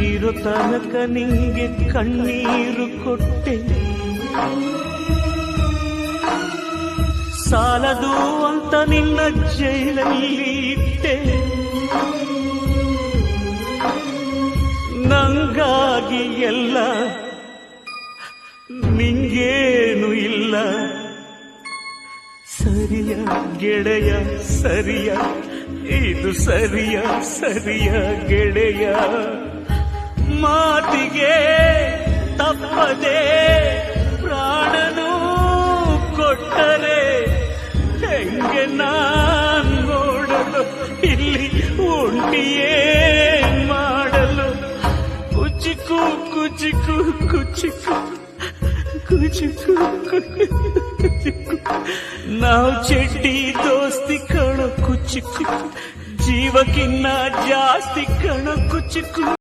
ಇರೋ ತನಕ ನಿಂಗೆ ಕಣ್ಣೀರು ಕೊಟ್ಟೆ, ಸಾಲದು ಅಂತ ನಿನ್ನ ಜೈಲಲ್ಲಿ ಇಟ್ಟೆ. ನಂಗಾಗಿ ಎಲ್ಲ ನಿಂಗೇನು ಇಲ್ಲ. ಸರಿಯ ಗೆಳೆಯ ಸರಿಯ, ಇದು ಸರಿಯ ಸರಿಯ ಗೆಳೆಯ. ಮಾತಿಗೆ ತಪ್ಪದೆ ಪ್ರಾಣನು ಕೊಟ್ಟರೆ ಹೆಂಗೆ ನಾನ್ ನೋಡಲು, ಇಲ್ಲಿ ಒಂಟಿಯೇ ಮಾಡಲು. ಕುಚಿಕು ಕುಚಿಕು ಕುಚಿಕು ಕುಚಿಕು ಕುಚಿಕು, ನಾವು ಚೆಡ್ಡಿ ದೋಸ್ತಿ ಕಣೋ ಕುಚಿಕು, ಜೀವಕ್ಕಿನ್ನ ಜಾಸ್ತಿ ಕಣೋ ಕುಚಿಕು.